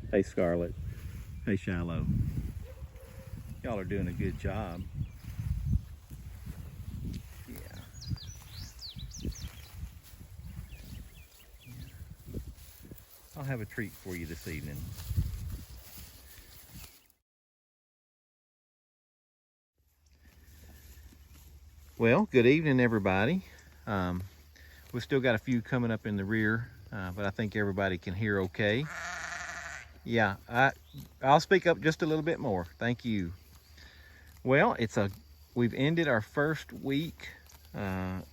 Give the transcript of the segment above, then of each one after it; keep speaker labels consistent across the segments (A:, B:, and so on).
A: Hey, Scarlett. Hey, Shiloh. Y'all are doing a good job. Yeah. I'll have a treat for you this evening. Well, good evening, everybody. We've still got a few coming up in the rear, but I think everybody can hear okay. Yeah, I'll speak up just a little bit more. Thank you. Well, we've ended our first week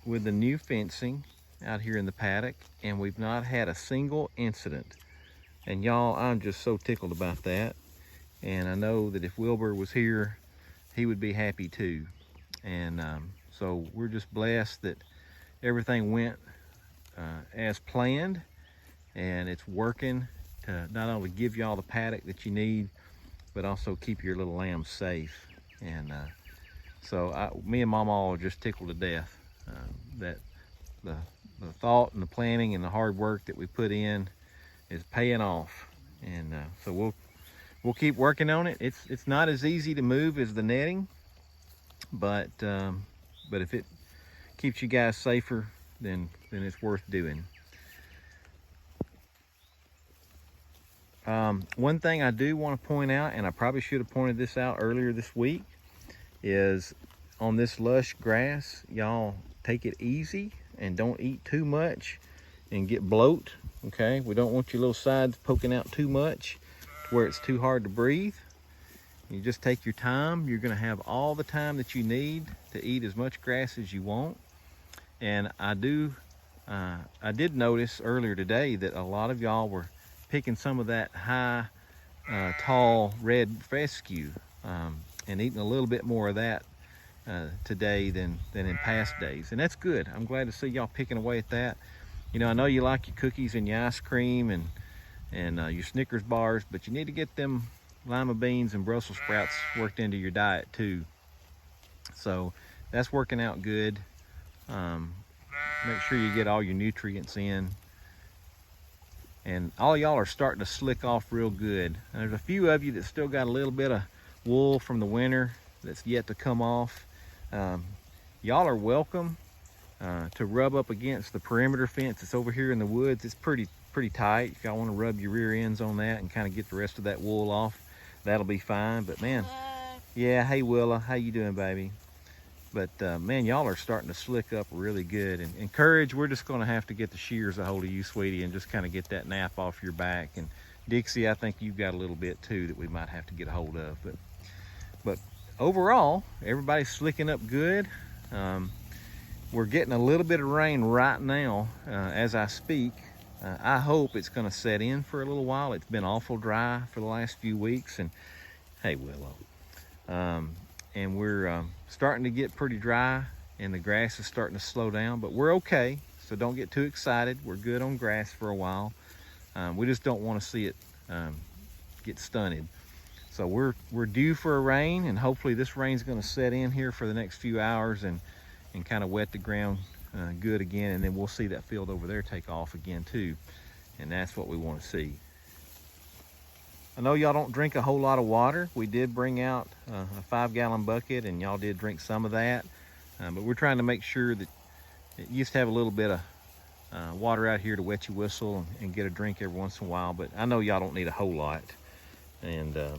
A: with the new fencing out here in the paddock, and we've not had a single incident. And y'all, I'm just so tickled about that. And I know that if Wilbur was here, he would be happy too. And so we're just blessed that everything went as planned, and it's working to not only give y'all the paddock that you need, but also keep your little lambs safe. And me and Mama are just tickled to death that the thought and the planning and the hard work that we put in is paying off. And so we'll keep working on it. It's not as easy to move as the netting, but if it keeps you guys safer, then it's worth doing. One thing I do want to point out, and I probably should have pointed this out earlier this week, is on this lush grass, y'all take it easy and don't eat too much and get bloat. Okay, we don't want your little sides poking out too much to where it's too hard to breathe. You just take your time. You're going to have all the time that you need to eat as much grass as you want. And I did notice earlier today that a lot of y'all were picking some of that high, tall red fescue and eating a little bit more of that today than in past days. And that's good. I'm glad to see y'all picking away at that. You know, I know you like your cookies and your ice cream and your Snickers bars, but you need to get them lima beans and Brussels sprouts worked into your diet too. So that's working out good. Make sure you get all your nutrients in. And all y'all are starting to slick off real good. And there's a few of you that still got a little bit of wool from the winter that's yet to come off. Y'all are welcome to rub up against the perimeter fence that's over here in the woods. It's pretty tight. If y'all want to rub your rear ends on that and kind of get the rest of that wool off, that'll be fine. But man, yeah, hey Willa, how you doing, baby? But man, y'all are starting to slick up really good. And Courage, we're just going to have to get the shears a hold of you, sweetie, and just kind of get that nap off your back. And Dixie, I think you've got a little bit too that we might have to get a hold of. But overall, everybody's slicking up good. We're getting a little bit of rain right now as I speak. I hope it's going to set in for a little while. It's been awful dry for the last few weeks. And hey, Willow. And we're starting to get pretty dry, and the grass is starting to slow down, but we're okay, so don't get too excited. We're good on grass for a while. We just don't want to see it get stunted. So we're due for a rain, and hopefully this rain's going to set in here for the next few hours and kind of wet the ground good again, and then we'll see that field over there take off again too, and that's what we want to see. I know y'all don't drink a whole lot of water. We did bring out a 5-gallon bucket, and y'all did drink some of that. But we're trying to make sure that you just have a little bit of water out here to wet your whistle and get a drink every once in a while. But I know y'all don't need a whole lot. But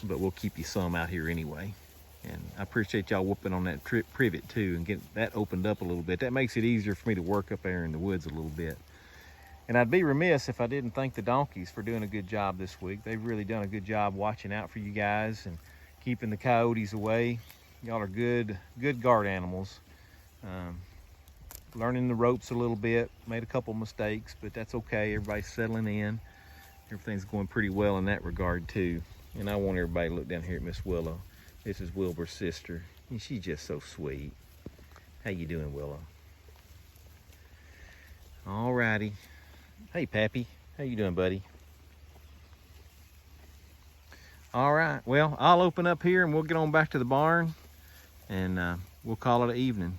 A: we'll keep you some out here anyway. And I appreciate y'all whooping on that privet too and get that opened up a little bit. That makes it easier for me to work up there in the woods a little bit. And I'd be remiss if I didn't thank the donkeys for doing a good job this week. They've really done a good job watching out for you guys and keeping the coyotes away. Y'all are good guard animals. Learning the ropes a little bit, made a couple mistakes, but that's okay. Everybody's settling in. Everything's going pretty well in that regard too. And I want everybody to look down here at Miss Willow. This is Wilbur's sister, and she's just so sweet. How you doing, Willow? All righty. Hey, Pappy. How you doing, buddy? All right. Well, I'll open up here and we'll get on back to the barn, and we'll call it an evening.